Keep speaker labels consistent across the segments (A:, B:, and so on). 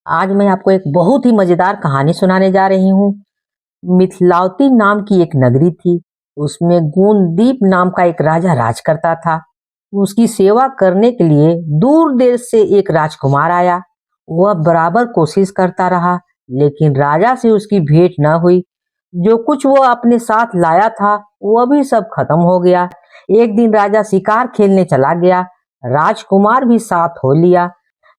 A: आज मैं आपको एक बहुत ही मजेदार कहानी सुनाने जा रही हूँ। मिथिलावती नाम की एक नगरी थी। उसमें गुणदीप नाम का एक राजा राज करता था। उसकी सेवा करने के लिए दूर देश से एक राजकुमार आया। वह बराबर कोशिश करता रहा, लेकिन राजा से उसकी भेंट न हुई। जो कुछ वह अपने साथ लाया था वह भी सब खत्म हो गया। एक दिन राजा शिकार खेलने चला गया। राजकुमार भी साथ हो लिया।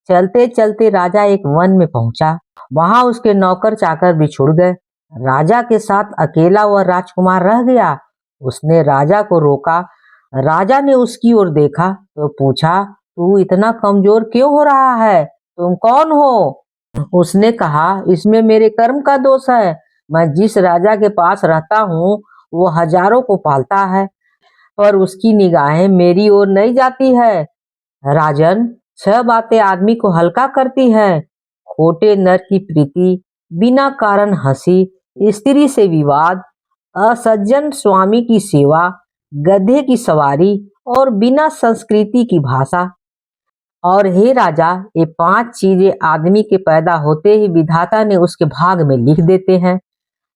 A: चलते चलते राजा एक वन में पहुंचा। वहां उसके नौकर चाकर बिछुड़ गए। राजा के साथ अकेला वह राजकुमार रह गया। उसने राजा को रोका। राजा ने उसकी ओर देखा तो पूछा, तू इतना कमजोर क्यों हो रहा है? तुम कौन हो? उसने कहा, इसमें मेरे कर्म का दोष है। मैं जिस राजा के पास रहता हूँ वो हजारों को पालता है, पर उसकी निगाहें मेरी ओर नहीं जाती है। राजन, छह बातें आदमी को हल्का करती हैं। खोटे नर की प्रीति, बिना कारण हंसी, स्त्री से विवाद, असज्जन स्वामी की सेवा, गधे की सवारी और बिना संस्कृति की भाषा। और हे राजा, ये पांच चीजें आदमी के पैदा होते ही विधाता ने उसके भाग में लिख देते हैं।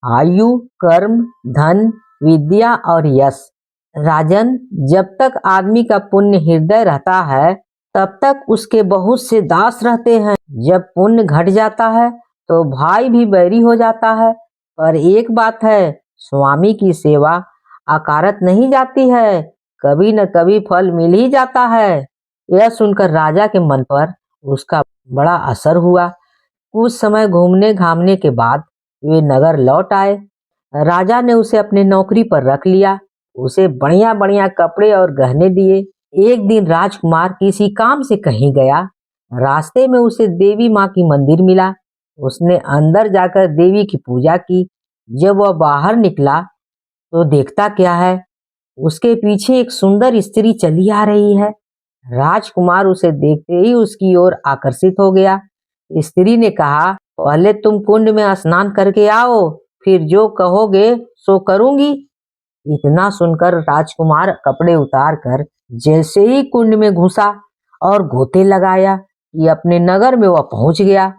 A: आयु, कर्म, धन, विद्या और यश। राजन, जब तक आदमी का पुण्य हृदय रहता है तब तक उसके बहुत से दास रहते हैं। जब पुण्य घट जाता है तो भाई भी बैरी हो जाता है। पर एक बात है, स्वामी की सेवा अकारत नहीं जाती है, कभी न कभी फल मिल ही जाता है। यह सुनकर राजा के मन पर उसका बड़ा असर हुआ। कुछ समय घूमने घामने के बाद वे नगर लौट आए। राजा ने उसे अपने नौकरी पर रख लिया। उसे बढ़िया बढ़िया कपड़े और गहने दिए। एक दिन राजकुमार किसी काम से कहीं गया। रास्ते में उसे देवी माँ की मंदिर मिला। उसने अंदर जाकर देवी की पूजा की। जब वह बाहर निकला तो देखता क्या है, उसके पीछे एक सुंदर स्त्री चली आ रही है। राजकुमार उसे देखते ही उसकी ओर आकर्षित हो गया। स्त्री ने कहा, पहले तुम कुंड में स्नान करके आओ, फिर जो कहोगे सो करूंगी। इतना सुनकर राजकुमार कपड़े उतार कर जैसे ही कुंड में घुसा और गोते लगाया कि अपने नगर में वह पहुंच गया।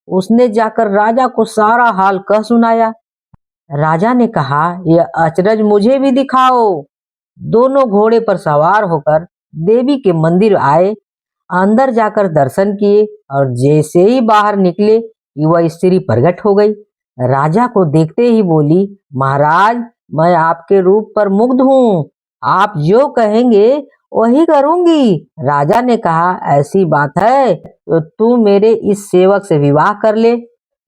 A: उसने जाकर राजा को सारा हाल कह सुनाया। राजा ने कहा, यह अचरज मुझे भी दिखाओ। दोनों घोड़े पर सवार होकर देवी के मंदिर आए। अंदर जाकर दर्शन किए और जैसे ही बाहर निकले कि वह स्त्री प्रकट हो गई। राजा को देखते ही बोली, महाराज, मैं आपके रूप पर मुग्ध हूँ। आप जो कहेंगे वही करूंगी। राजा ने कहा, ऐसी बात है तो तू मेरे इस सेवक से विवाह कर ले।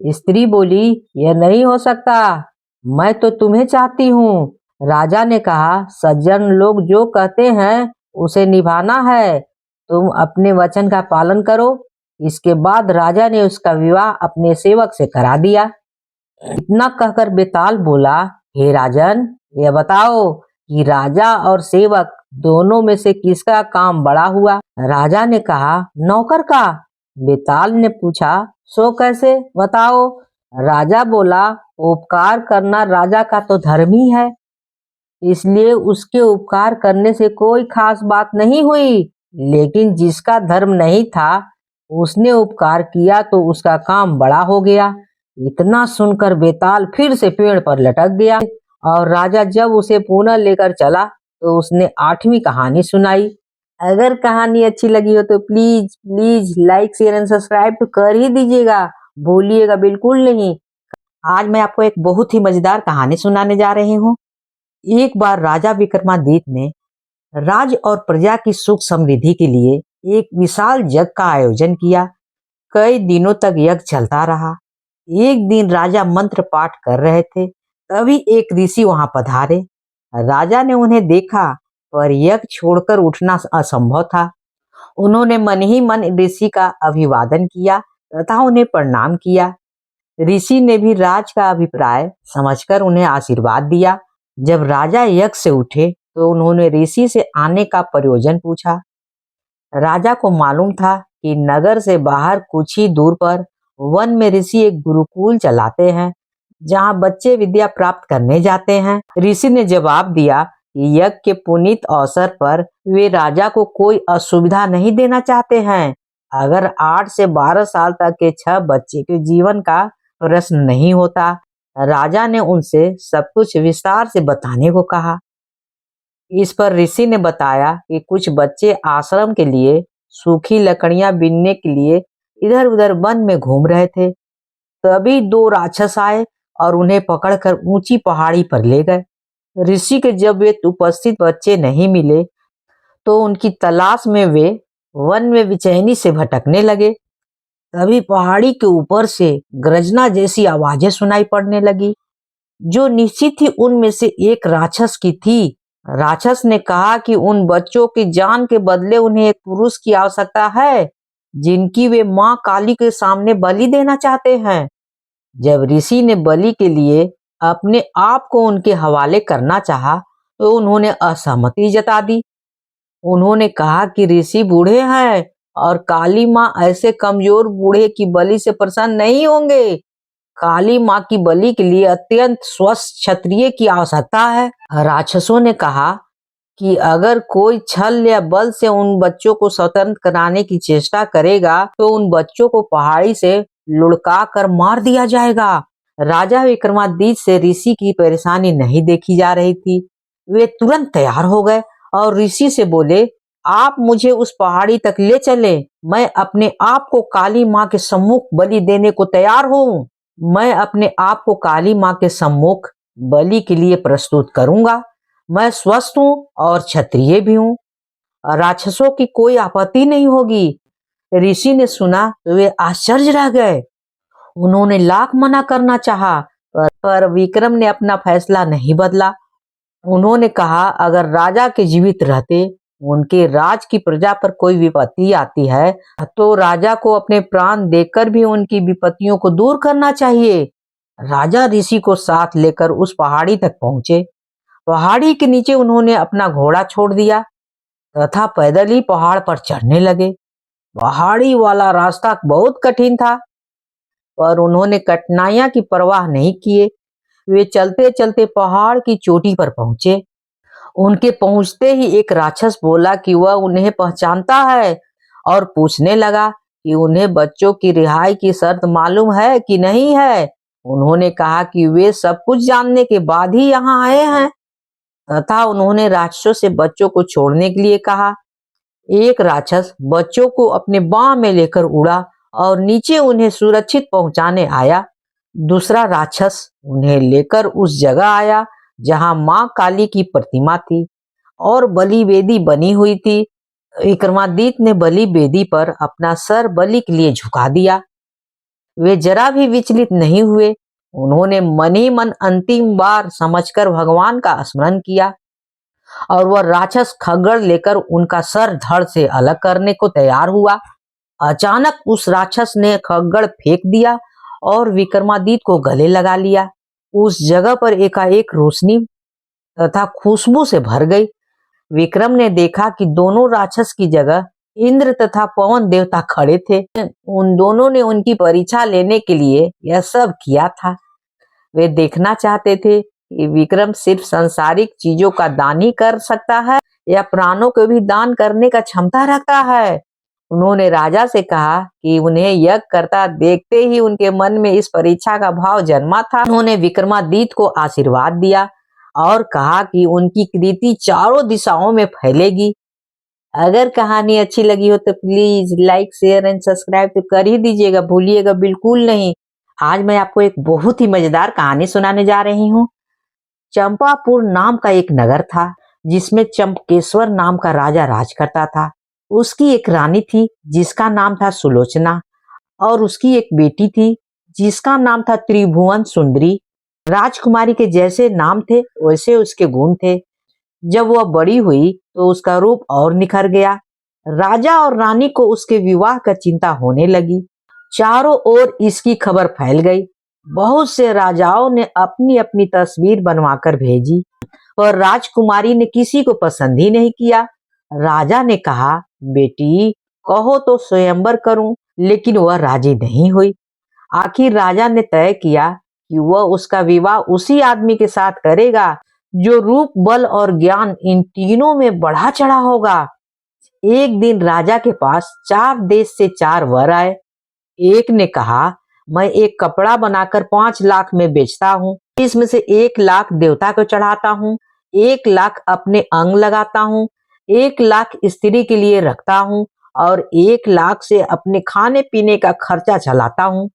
A: स्त्री बोली, यह नहीं हो सकता, मैं तो तुम्हें चाहती हूँ। राजा ने कहा, सज्जन लोग जो कहते हैं उसे निभाना है। तुम अपने वचन का पालन करो। इसके बाद राजा ने उसका विवाह अपने सेवक से करा दिया। इतना कहकर बेताल बोला, हे राजन, यह बताओ कि राजा और सेवक दोनों में से किसका काम बड़ा हुआ? राजा ने कहा, नौकर का। बेताल ने पूछा, सो कैसे, बताओ। राजा बोला, उपकार करना राजा का तो धर्म ही है, इसलिए उसके उपकार करने से कोई खास बात नहीं हुई। लेकिन जिसका धर्म नहीं था उसने उपकार किया तो उसका काम बड़ा हो गया। इतना सुनकर बेताल फिर से पेड़ पर लटक गया। और राजा जब उसे पुनः लेकर चला तो उसने आठवीं कहानी सुनाई। अगर कहानी अच्छी लगी हो तो please please like share and subscribe तो कर ही दीजिएगा, भूलिएगा बिल्कुल नहीं। आज मैं आपको एक बहुत ही मजेदार कहानी सुनाने जा रही हूँ। एक बार राजा विक्रमादित्य ने राज और प्रजा की सुख समृद्धि के लिए एक विशाल यज्ञ का आयोजन किया। कई दिनों तक यज्ञ चलता रहा। एक दिन राजा मंत्र पाठ कर रहे थे, तभी एक ऋषि वहां पधारे। राजा ने उन्हें देखा, पर यज्ञ छोड़कर उठना असंभव था। उन्होंने मन ही मन ऋषि का अभिवादन किया तथा उन्हें प्रणाम किया। ऋषि ने भी राज का अभिप्राय समझकर उन्हें आशीर्वाद दिया। जब राजा यज्ञ से उठे तो उन्होंने ऋषि से आने का प्रयोजन पूछा। राजा को मालूम था कि नगर से बाहर कुछ ही दूर पर वन में ऋषि एक गुरुकुल चलाते हैं, जहां बच्चे विद्या प्राप्त करने जाते हैं। ऋषि ने जवाब दिया कि यज्ञ के पुनीत अवसर पर वे राजा को कोई असुविधा नहीं देना चाहते हैं। अगर 8 से 12 साल तक के 6 बच्चे के जीवन का प्रश्न नहीं होता। राजा ने उनसे सब कुछ विस्तार से बताने को कहा। इस पर ऋषि ने बताया कि कुछ बच्चे आश्रम के लिए सूखी लकड़ियां बीनने के लिए इधर उधर वन में घूम रहे थे। तभी 2 राक्षस आए और उन्हें पकड़कर ऊंची पहाड़ी पर ले गए। ऋषि के जब वे उपस्थित बच्चे नहीं मिले तो उनकी तलाश में वे वन में बेचैनी से भटकने लगे। तभी पहाड़ी के ऊपर से गर्जना जैसी आवाजें सुनाई पड़ने लगी, जो निश्चित ही उनमें से एक राक्षस की थी। राक्षस ने कहा कि उन बच्चों की जान के बदले उन्हें एक पुरुष की आवश्यकता है, जिनकी वे माँ काली के सामने बलि देना चाहते हैं। जब ऋषि ने बलि के लिए अपने आप को उनके हवाले करना चाहा, तो उन्होंने असहमति जता दी। उन्होंने कहा कि ऋषि बूढ़े हैं और काली माँ ऐसे कमजोर बूढ़े की बलि से प्रसन्न नहीं होंगे। काली माँ की बलि के लिए अत्यंत स्वस्थ क्षत्रिय की आवश्यकता है। राक्षसों ने कहा कि अगर कोई छल या बल से उन बच्चों को स्वतंत्र कराने की चेष्टा करेगा तो उन बच्चों को पहाड़ी से लुढ़का कर मार दिया जाएगा। राजा विक्रमादित्य से ऋषि की परेशानी नहीं देखी जा रही थी। वे तुरंत तैयार हो गए और ऋषि से बोले, आप मुझे उस पहाड़ी तक ले चले। मैं अपने आप को काली माँ के सम्मुख बलि देने को तैयार हूँ। मैं अपने आप को काली माँ के सम्मुख बलि के लिए प्रस्तुत करूंगा। मैं स्वस्थ हूँ और क्षत्रिय भी हूँ। राक्षसों की कोई आपत्ति नहीं होगी। ऋषि ने सुना तो वे आश्चर्य रह गए। उन्होंने लाख मना करना चाहा, पर विक्रम ने अपना फैसला नहीं बदला। उन्होंने कहा, अगर राजा के जीवित रहते उनके राज की प्रजा पर कोई विपत्ति आती है तो राजा को अपने प्राण देकर भी उनकी विपत्तियों को दूर करना चाहिए। राजा ऋषि को साथ लेकर उस पहाड़ी तक पहुंचे। पहाड़ी के नीचे उन्होंने अपना घोड़ा छोड़ दिया तथा पैदल ही पहाड़ पर चढ़ने लगे। पहाड़ी वाला रास्ता बहुत कठिन था, पर उन्होंने कठिनाइयां की परवाह नहीं किए। वे चलते चलते पहाड़ की चोटी पर पहुंचे। उनके पहुंचते ही एक राक्षस बोला कि वह उन्हें पहचानता है और पूछने लगा कि उन्हें बच्चों की रिहाई की शर्त मालूम है कि नहीं है। उन्होंने कहा कि वे सब कुछ जानने के बाद ही यहाँ आए हैं तथा उन्होंने राक्षसों से बच्चों को छोड़ने के लिए कहा। एक राक्षस बच्चों को अपने बाह में लेकर उड़ा और नीचे उन्हें सुरक्षित पहुंचाने आया। दूसरा राक्षस उन्हें लेकर उस जगह आया जहां मां काली की प्रतिमा थी और बलि वेदी बनी हुई थी। विक्रमादित्य ने बलि वेदी पर अपना सर बलि के लिए झुका दिया। वे जरा भी विचलित नहीं हुए। उन्होंने मन ही मन अंतिम बार समझकर भगवान का स्मरण किया और वह राक्षस खग्गड़ लेकर उनका सर धड़ से अलग करने को तैयार हुआ। अचानक उस राक्षस ने खग्गड़ फेंक दिया और विक्रमादित्य को गले लगा लिया। उस जगह पर एकाएक रोशनी तथा खुशबू से भर गई। विक्रम ने देखा कि दोनों राक्षस की जगह इंद्र तथा पवन देवता खड़े थे। उन दोनों ने उनकी परीक्षा लेने के लिए यह सब किया था। वे देखना चाहते थे कि विक्रम सिर्फ सांसारिक चीजों का दान ही कर सकता है या प्राणों को भी दान करने का क्षमता रखता है। उन्होंने राजा से कहा कि उन्हें यज्ञ करता देखते ही उनके मन में इस परीक्षा का भाव जन्मा था। उन्होंने विक्रमादित्य को आशीर्वाद दिया और कहा कि उनकी कीर्ति चारों दिशाओं में फैलेगी। अगर कहानी अच्छी लगी हो तो please like share and subscribe तो कर ही दीजिएगा, भूलिएगा बिल्कुल नहीं। आज मैं आपको एक बहुत ही मजेदार कहानी सुनाने जा रही हूँ। चंपापुर नाम का एक नगर था जिसमें चंपकेश्वर नाम का राजा राज करता था। उसकी एक रानी थी जिसका नाम था सुलोचना और उसकी एक बेटी थी जिसका नाम था त्रिभुवन सुंदरी। राजकुमारी के जैसे नाम थे वैसे उसके गुण थे। जब वह बड़ी हुई तो उसका रूप और निखर गया। राजा और रानी को उसके विवाह का चिंता होने लगी। चारों ओर इसकी खबर फैल गई। बहुत से राजाओं ने अपनी अपनी तस्वीर बनवाकर भेजी, पर राजकुमारी ने किसी को पसंद ही नहीं किया। राजा ने कहा, बेटी कहो तो स्वयंवर करूं, लेकिन वह राजी नहीं हुई। आखिर राजा ने तय किया कि वह उसका विवाह उसी आदमी के साथ करेगा जो रूप, बल और ज्ञान इन तीनों में बढ़ा चढ़ा होगा। एक दिन राजा के पास 4 देश से 4 वर आए। एक ने कहा, मैं एक कपड़ा बनाकर 5 लाख में बेचता हूँ। इसमें से 1 लाख देवता को चढ़ाता हूँ, 1 लाख अपने अंग लगाता हूँ, 1 लाख स्त्री के लिए रखता हूँ और 1 लाख से अपने खाने पीने का खर्चा चलाता हूँ।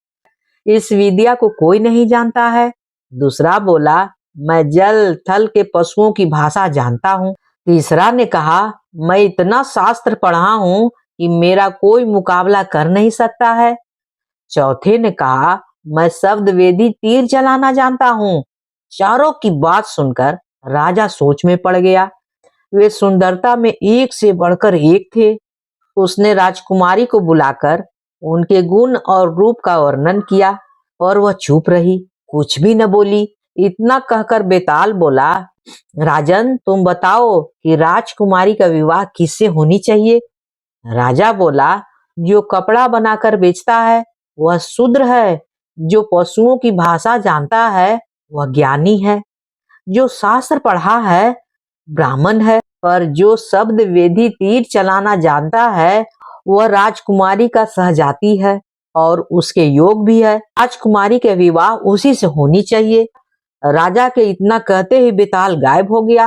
A: इस विद्या को कोई नहीं जानता है। दूसरा बोला, मैं जल थल के पशुओं की भाषा जानता हूँ। तीसरा ने कहा, मैं इतना शास्त्र पढ़ा हूँ कि मेरा कोई मुकाबला कर नहीं सकता है। चौथे ने कहा, मैं शब्द वेदी तीर चलाना जानता हूँ। चारों की बात सुनकर राजा सोच में पड़ गया। वे सुंदरता में एक से बढ़कर एक थे। उसने राजकुमारी को बुलाकर उनके गुण और रूप का वर्णन किया, और वह चुप रही, कुछ भी न बोली। इतना कहकर बेताल बोला, राजन, तुम बताओ कि राजकुमारी का विवाह किससे होनी चाहिए? राजा बोला, जो कपड़ा बनाकर बेचता है वह शूद्र है, जो पशुओं की भाषा जानता है वह ज्ञानी है, जो शास्त्र पढ़ा है ब्राह्मण है, पर जो शब्द वेदी तीर चलाना जानता है वह राजकुमारी का सहजाति है और उसके योग भी है। राजकुमारी के विवाह उसी से होनी चाहिए। राजा के इतना कहते ही बेताल गायब हो गया।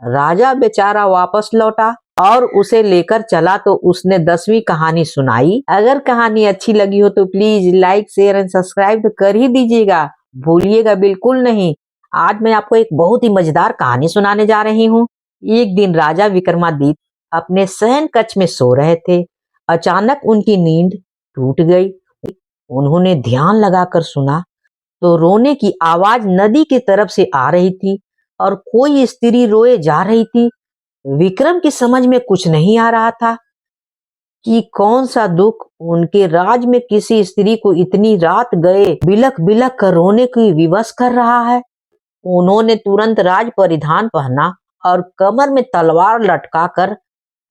A: राजा बेचारा वापस लौटा और उसे लेकर चला तो उसने 10वीं कहानी सुनाई। अगर कहानी अच्छी लगी हो तो please like, share and subscribe तो कर ही दीजिएगा, भूलिएगा बिल्कुल नहीं। आज मैं आपको एक बहुत ही मजेदार कहानी सुनाने जा रही हूँ। एक दिन राजा विक्रमादित्य अपने शयन कक्ष में सो रहे थे। अचानक उनकी नींद टूट गई। उन्होंने ध्यान लगाकर सुना तो रोने की आवाज नदी की तरफ से आ रही थी और कोई स्त्री रोए जा रही थी। विक्रम की समझ में कुछ नहीं आ रहा था कि कौन सा दुख उनके राज में किसी स्त्री को इतनी रात गए बिलख बिलख कर रोने की विवश कर रहा है। उन्होंने तुरंत राज परिधान पहना और कमर में तलवार लटकाकर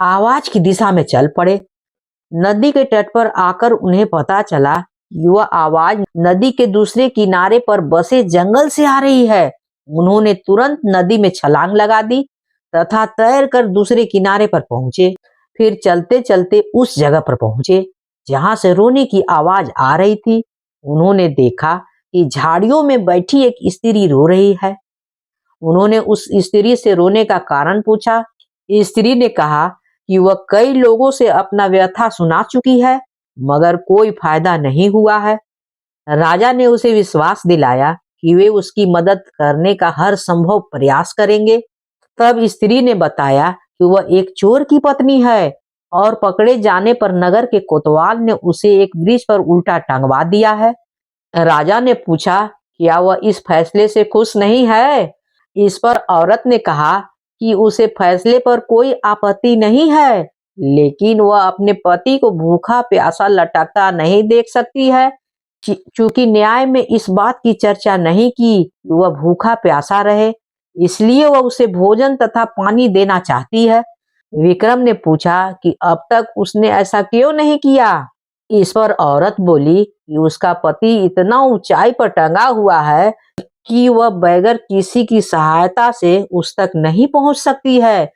A: आवाज की दिशा में चल पड़े। नदी के तट पर आकर उन्हें पता चला कि वह आवाज नदी के दूसरे किनारे पर बसे जंगल से आ रही है। उन्होंने तुरंत नदी में छलांग लगा दी तथा तैरकर दूसरे किनारे पर पहुंचे। फिर चलते चलते उस जगह पर पहुंचे जहां से रोने की आवाज आ रही थी। उन्होंने देखा कि झाड़ियों में बैठी एक स्त्री रो रही है। उन्होंने उस स्त्री से रोने का कारण पूछा। स्त्री ने कहा कि वह कई लोगों से अपना व्यथा सुना चुकी है, मगर कोई फायदा नहीं हुआ है। राजा ने उसे विश्वास दिलाया कि वे उसकी मदद करने का हर संभव प्रयास करेंगे। तब स्त्री ने बताया कि वह एक चोर की पत्नी है और पकड़े जाने पर नगर के कोतवाल ने उसे एक ब्रिज पर उल्टा टंगवा दिया है। राजा ने पूछा, क्या वह इस फैसले से खुश नहीं है? इस पर औरत ने कहा कि उसे फैसले पर कोई आपत्ति नहीं है, लेकिन वह अपने पति को भूखा प्यासा लटकता नहीं देख सकती है। चूंकि न्याय में इस बात की चर्चा नहीं की वह भूखा प्यासा रहे, इसलिए वह उसे भोजन तथा पानी देना चाहती है। विक्रम ने पूछा कि अब तक उसने ऐसा क्यों नहीं किया? इस पर औरत बोली कि उसका पति इतना ऊंचाई पर टंगा हुआ है कि वह बगैर किसी की सहायता से उस तक नहीं पहुंच सकती है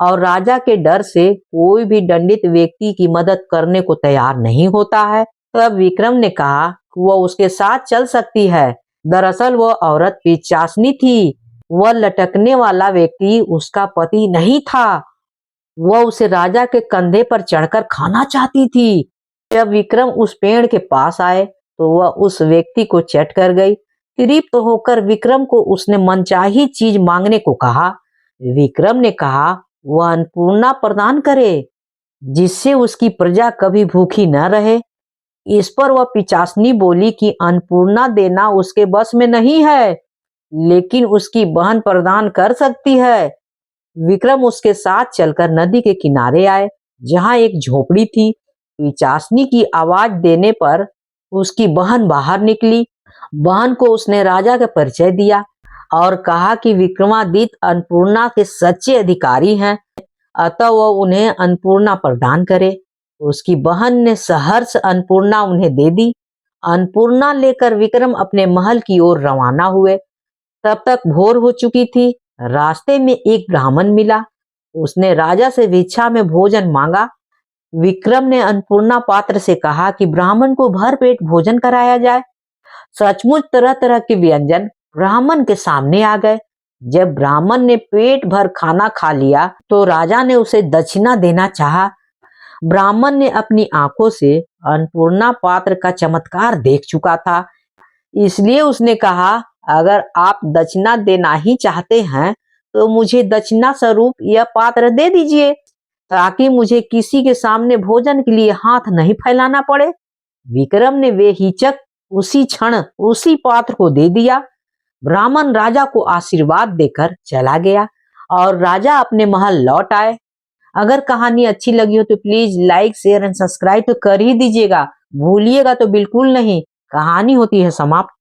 A: और राजा के डर से कोई भी दंडित व्यक्ति की मदद करने को तैयार नहीं होता है। तब विक्रम ने कहा कि वह उसके साथ चल सकती है। दरअसल वह औरत पिशाचनी थी। वह लटकने वाला व्यक्ति उसका पति नहीं था। वह उसे राजा के कंधे पर चढ़कर खाना चाहती थी। जब विक्रम उस पेड़ के पास आए तो वह उस व्यक्ति को चट कर गई। तृप्त होकर विक्रम को उसने मनचाही चीज मांगने को कहा। विक्रम ने कहा वह अन्नपूर्णा प्रदान करे जिससे उसकी प्रजा कभी भूखी न रहे। इस पर वह पिशाचनी बोली कि अन्नपूर्णा देना उसके बस में नहीं है, लेकिन उसकी बहन प्रदान कर सकती है। विक्रम उसके साथ चलकर नदी के किनारे आए जहां एक झोपड़ी थी। पिशाचनी की आवाज देने पर उसकी बहन बाहर निकली। बहन को उसने राजा का परिचय दिया और कहा कि विक्रमादित्य अन्नपूर्णा के सच्चे अधिकारी हैं, अतः वह उन्हें अन्नपूर्णा प्रदान करे। उसकी बहन ने सहर्ष अन्नपूर्णा उन्हें दे दी। अन्नपूर्णा लेकर विक्रम अपने महल की ओर रवाना हुए। तब तक भोर हो चुकी थी। रास्ते में एक ब्राह्मण मिला। उसने राजा से भिक्षा में भोजन मांगा। विक्रम ने अन्नपूर्णा पात्र से कहा कि ब्राह्मण को भर पेट भोजन कराया जाए। सचमुच तरह तरह के व्यंजन ब्राह्मण के सामने आ गए। जब ब्राह्मण ने पेट भर खाना खा लिया तो राजा ने उसे दक्षिणा देना चाहा। ब्राह्मण ने अपनी आंखों से अन्नपूर्णा पात्र का चमत्कार देख चुका था, इसलिए उसने कहा, अगर आप दक्षिणा देना ही चाहते हैं तो मुझे दक्षिणा स्वरूप यह पात्र दे दीजिए, ताकि मुझे किसी के सामने भोजन के लिए हाथ नहीं फैलाना पड़े। विक्रम ने बेहिचक उसी क्षण उसी पात्र को दे दिया। ब्राह्मण राजा को आशीर्वाद देकर चला गया और राजा अपने महल लौट आए। अगर कहानी अच्छी लगी हो तो please like, share and subscribe तो कर ही दीजिएगा, भूलिएगा तो बिल्कुल नहीं। कहानी होती है समाप्त।